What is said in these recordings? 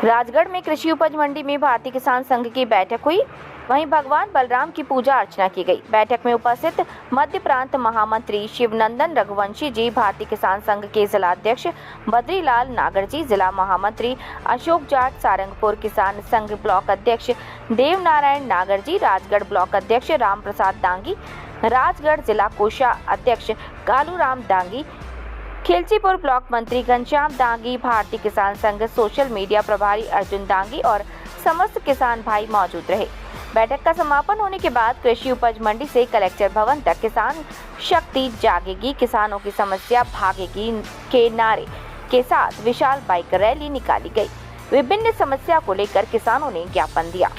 राजगढ़ में कृषि उपज मंडी में भारतीय किसान संघ की बैठक हुई। वहीं भगवान बलराम की पूजा अर्चना की गई। बैठक में उपस्थित मध्य प्रांत महामंत्री शिवनंदन रघुवंशी जी, भारतीय किसान संघ के जिला अध्यक्ष बद्रीलाल नागर जी, जिला महामंत्री अशोक जाट, सारंगपुर किसान संघ ब्लॉक अध्यक्ष देवनारायण नागर जी, राजगढ़ ब्लॉक अध्यक्ष राम प्रसाद दांगी, राजगढ़ जिला कोषा अध्यक्ष कालूराम दांगी, खिलचीपुर ब्लॉक मंत्री घनश्याम दांगी, भारतीय किसान संघ सोशल मीडिया प्रभारी अर्जुन दांगी और समस्त किसान भाई मौजूद रहे। बैठक का समापन होने के बाद कृषि उपज मंडी से कलेक्टर भवन तक किसान शक्ति जागेगी, किसानों की समस्या भागेगी के नारे के साथ विशाल बाइक रैली निकाली गई। विभिन्न समस्या को लेकर किसानों ने ज्ञापन दिया।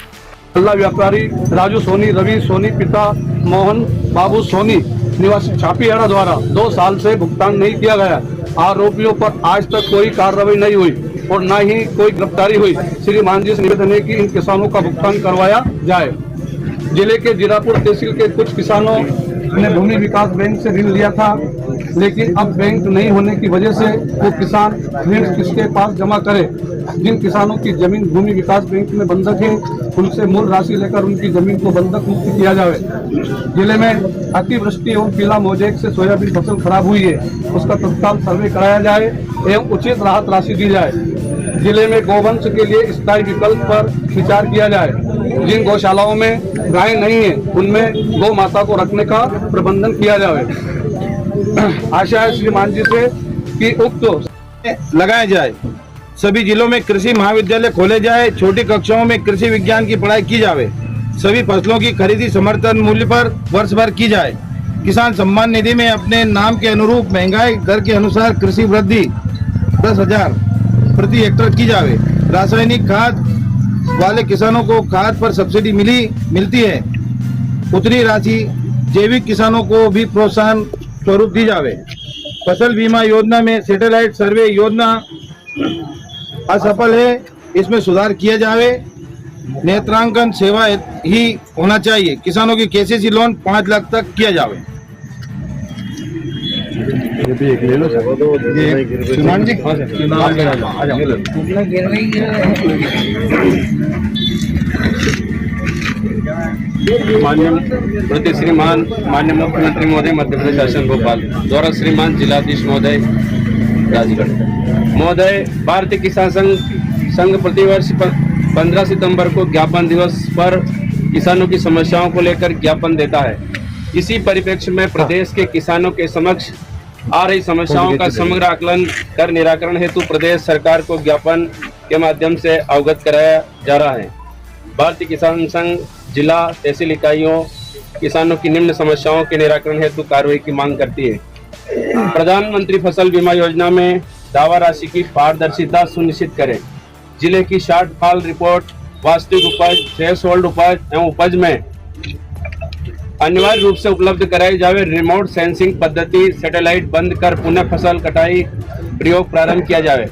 व्यापारी राजू सोनी, रवि सोनी, पिता मोहन बाबू सोनी निवासी छापीहाड़ा द्वारा 2 साल से भुगतान नहीं किया गया। आरोपियों पर आज तक कोई कार्रवाई नहीं हुई और न ही कोई गिरफ्तारी हुई। श्रीमान जी से निवेदन है कि इन किसानों का भुगतान करवाया जाए। जिले के जीरापुर तहसील के कुछ किसानों ने भूमि विकास बैंक से ऋण लिया था, लेकिन अब बैंक नहीं होने की वजह से वो किसान ऋण किसके पास जमा करे। जिन किसानों की जमीन भूमि विकास बैंक में बंधक है, उनसे मूल राशि लेकर उनकी जमीन को बंधक मुक्त किया जाए। जिले में अतिवृष्टि एवं पीला मोजेक से सोयाबीन फसल खराब हुई है, उसका तत्काल सर्वे कराया जाए एवं उचित राहत राशि दी जाए। जिले में गौवंश के लिए स्थायी विकल्प पर विचार किया जाए। जिन गौशालाओं में गाय नहीं है, उनमें गौ माता को रखने का प्रबंधन किया जाए। आशा है श्रीमान जी से कि उक्त लगाया जाए। सभी जिलों में कृषि महाविद्यालय खोले जाए। छोटी कक्षाओं में कृषि विज्ञान की पढ़ाई की जाए। सभी फसलों की खरीदी समर्थन मूल्य पर वर्ष भर की जाए। किसान सम्मान निधि में अपने नाम के अनुरूप महंगाई दर के अनुसार कृषि वृद्धि 10,000 प्रति हेक्टेयर की जाए। रासायनिक खाद वाले किसानों को खाद पर सब्सिडी मिलती है, उतनी राशि जैविक किसानों को भी प्रोत्साहन स्वरूप दी जाए। फसल बीमा योजना में सैटेलाइट सर्वे योजना असफल है, इसमें सुधार किया जाए। नेत्रांकन सेवा ही होना चाहिए। किसानों की केसीसी लोन 5 लाख तक किया जाए। मान्य श्रीमान मान्य मुख्यमंत्री महोदय मध्य प्रदेश शासन भोपाल द्वारा श्रीमान जिलाधीश महोदय राजगढ़ महोदय, भारतीय किसान संघ प्रतिवर्ष 15 सितंबर को ज्ञापन दिवस पर किसानों की समस्याओं को लेकर ज्ञापन देता है। इसी परिप्रेक्ष्य में प्रदेश के किसानों के समक्ष आ रही समस्याओं का समग्र आकलन कर निराकरण हेतु प्रदेश सरकार को ज्ञापन के माध्यम से अवगत कराया जा रहा है। भारतीय किसान संघ जिला तहसील इकाइयों किसानों की निम्न समस्याओं के निराकरण हेतु कार्रवाई की मांग करती है। प्रधानमंत्री फसल बीमा योजना में दावा राशि की पारदर्शिता सुनिश्चित करें। जिले की शॉर्टफॉल रिपोर्ट, वास्तविक उपज, थ्रेशोल्ड उपज एवं उपज में अनिवार्य रूप से उपलब्ध कराई जाए। रिमोट सेंसिंग पद्धति सैटेलाइट बंद कर पुनः फसल कटाई प्रयोग प्रारंभ किया जाए।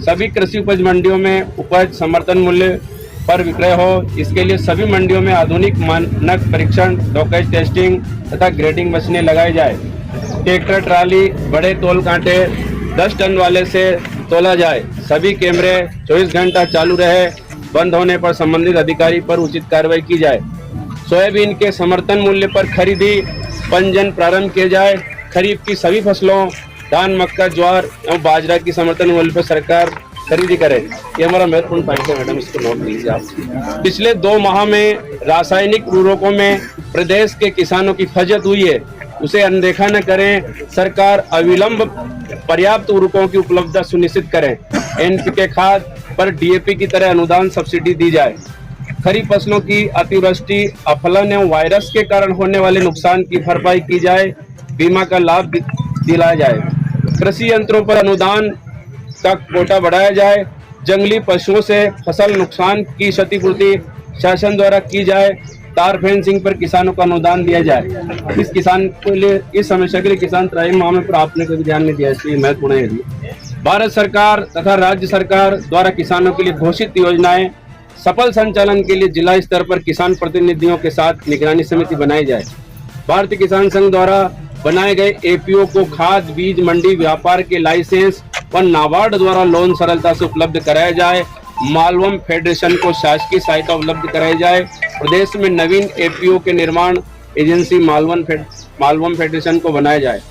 सभी कृषि उपज मंडियों में उपज समर्थन मूल्य पर विक्रय हो, इसके लिए सभी मंडियों में आधुनिक मानक परीक्षण, डॉकेज टेस्टिंग तथा ग्रेडिंग मशीनें लगाई जाए। ट्रैक्टर ट्राली बड़े तौल कांटे 10 टन वाले से तोला जाए। सभी कैमरे 24 घंटा चालू रहे। बंद होने पर संबंधित अधिकारी पर उचित कार्रवाई की जाए। सोयाबीन के समर्थन मूल्य पर खरीदी पंजीयन प्रारंभ किए जाए। खरीफ की सभी फसलों धान, मक्का, ज्वार एवं बाजरा की समर्थन मूल्य पर सरकार खरीदी करे। ये हमारा महत्वपूर्ण पॉइंट है मैडम, इसको नोट लीजिए आप। पिछले 2 माह में रासायनिक उर्वरकों में प्रदेश के किसानों की फजत हुई है, उसे अनदेखा न करें। सरकार अविलंब पर्याप्त उर्वरकों की उपलब्धता सुनिश्चित करें। एनपीके खाद पर डीएपी की तरह अनुदान सब्सिडी दी जाए। खरीफ फसलों की अतिवृष्टि, अफलन एवं वायरस के कारण होने वाले नुकसान की भरपाई की जाए। बीमा का लाभ दिलाया जाए। कृषि यंत्रों पर अनुदान का कोटा बढ़ाया जाए। जंगली पशुओं से फसल नुकसान की क्षतिपूर्ति शासन द्वारा की जाए। तार फेंसिंग पर किसानों को अनुदान दिया जाए। इस किसान के लिए, इस समस्या के लिए किसान त्राही मामले पर आपने कभी ध्यान नहीं दिया, इसलिए महत्वपूर्ण है। भारत सरकार तथा राज्य सरकार द्वारा किसानों के लिए घोषित योजनाएं सफल संचालन के लिए जिला स्तर पर किसान प्रतिनिधियों के साथ निगरानी समिति बनाई जाए। भारतीय किसान संघ द्वारा बनाए गए एपीओ को खाद, बीज, मंडी, व्यापार के लाइसेंस व नाबार्ड द्वारा लोन सरलता से उपलब्ध कराया जाए। मालवम फेडरेशन को शासकीय सहायता उपलब्ध कराई जाए। प्रदेश में नवीन एपीओ के निर्माण एजेंसी मालवम फेडरेशन को बनाया जाए।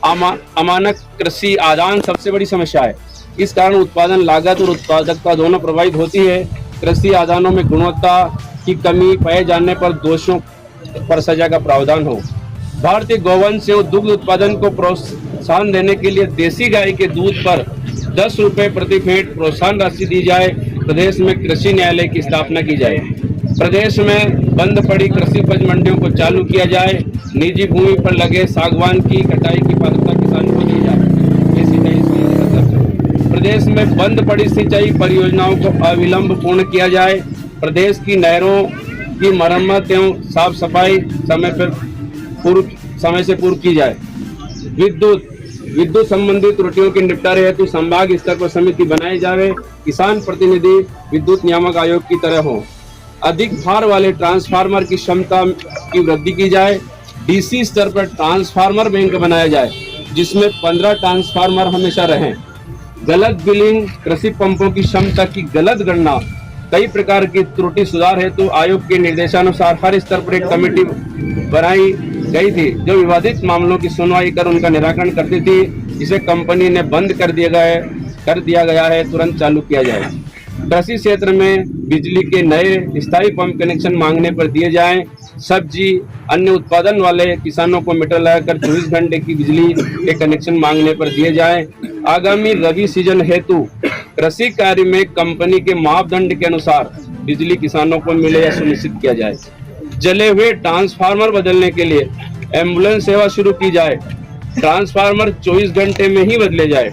अमानक कृषि आदान सबसे बड़ी समस्या है। इस कारण उत्पादन लागत और उत्पादकता दोनों प्रभावित होती है। कृषि आदानों में गुणवत्ता की कमी पाए जाने पर दोषियों पर सजा का प्रावधान हो। भारतीय गौवंश एवं दुग्ध उत्पादन को प्रोत्साहन देने के लिए देसी गाय के दूध पर 10 रुपए प्रति फेट प्रोत्साहन राशि दी जाए। प्रदेश में कृषि न्यायालय की स्थापना की जाए। प्रदेश में बंद पड़ी कृषि उपज मंडियों को चालू किया जाए। निजी भूमि पर लगे सागवान की कटाई की पात्रता किसानों को दी जाए। ये सिंचाई संबंधी मतलब। प्रदेश में बंद पड़ी सिंचाई परियोजनाओं को अविलंब पूर्ण किया जाए। प्रदेश की नहरों की मरम्मत एवं साफ सफाई समय से पूर्व की जाए। विद्युत संबंधी त्रुटियों के निपटारे हेतु संभाग स्तर पर समिति बनाई जाए। किसान प्रतिनिधि विद्युत नियामक आयोग की तरह हो। अधिक भार वाले ट्रांसफार्मर की क्षमता की वृद्धि की जाए। डीसी स्तर पर ट्रांसफार्मर बैंक बनाया जाए जिसमें 15 ट्रांसफार्मर हमेशा रहें। गलत बिलिंग, कृषि पंपों की क्षमता की गलत गणना, कई प्रकार की त्रुटि सुधार हेतु आयोग के निर्देशानुसार हर स्तर पर एक कमेटी बनाई गई थी जो विवादित मामलों की सुनवाई कर उनका निराकरण करती थी, जिसे कंपनी ने बंद कर दिया गया है, तुरंत चालू किया जाए। कृषि क्षेत्र में बिजली के नए स्थायी पंप कनेक्शन मांगने पर दिए जाएं। सब्जी अन्य उत्पादन वाले किसानों को मीटर लगाकर 24 घंटे की बिजली के कनेक्शन मांगने पर दिए जाएं। आगामी रबी सीजन हेतु कृषि कार्य में कंपनी के मापदंड के अनुसार बिजली किसानों को मिले या सुनिश्चित किया जाए। जले हुए ट्रांसफार्मर बदलने के लिए एम्बुलेंस सेवा शुरू की जाए। ट्रांसफार्मर 24 घंटे में ही बदले जाए।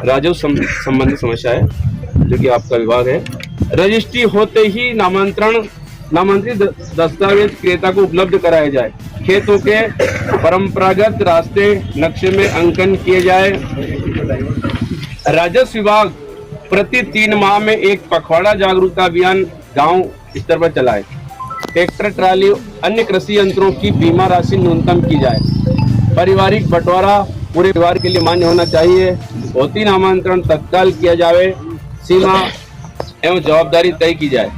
राजस्व संबंधी समस्या है जो कि आपका विभाग है। रजिस्ट्री होते ही नामांतरित दस्तावेज क्रेता को उपलब्ध कराया जाए। खेतों के परंपरागत रास्ते नक्शे में अंकन किए जाए। राजस्व विभाग प्रति 3 माह में एक पखवाड़ा जागरूकता अभियान गांव स्तर पर चलाए। ट्रैक्टर, ट्राली, अन्य कृषि यंत्रों की बीमा राशि न्यूनतम की जाए। पारिवारिक बंटवारा पूरे परिवार के लिए मान्य होना चाहिए। भौतिक नामांतरण तत्काल किया जाए। सीमा एवं जवाबदारी तय की जाए।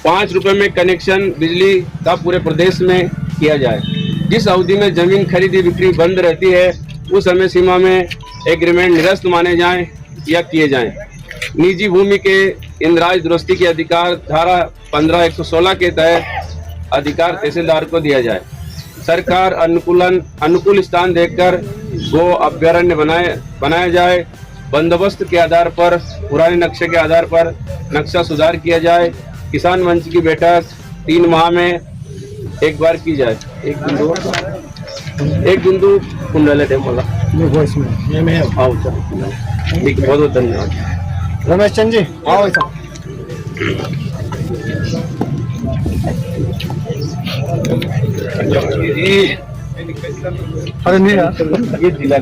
5 रुपए में कनेक्शन बिजली का पूरे प्रदेश में किया जाए। जिस अवधि में जमीन खरीदी बिक्री बंद रहती है उस समय सीमा में एग्रीमेंट निरस्त माने जाएं या किए जाएं। निजी भूमि के इंद्राज दुरुस्ती के अधिकार धारा 15/116 के तहत अधिकार तहसीलदार को दिया जाए। सरकार अनुकूल स्थान देखकर गो अभ्यारण्य बनाया जाए। बंदोबस्त के आधार पर पुराने नक्शे के आधार पर नक्शा सुधार किया जाए। किसान मंच की बैठक 3 माह में एक बार की जाए। एक बिंदु कुंडल है मला ठीक, बहुत बहुत धन्यवाद। रमेश चंद जी आओ। अरे नहीं यार, ये जिला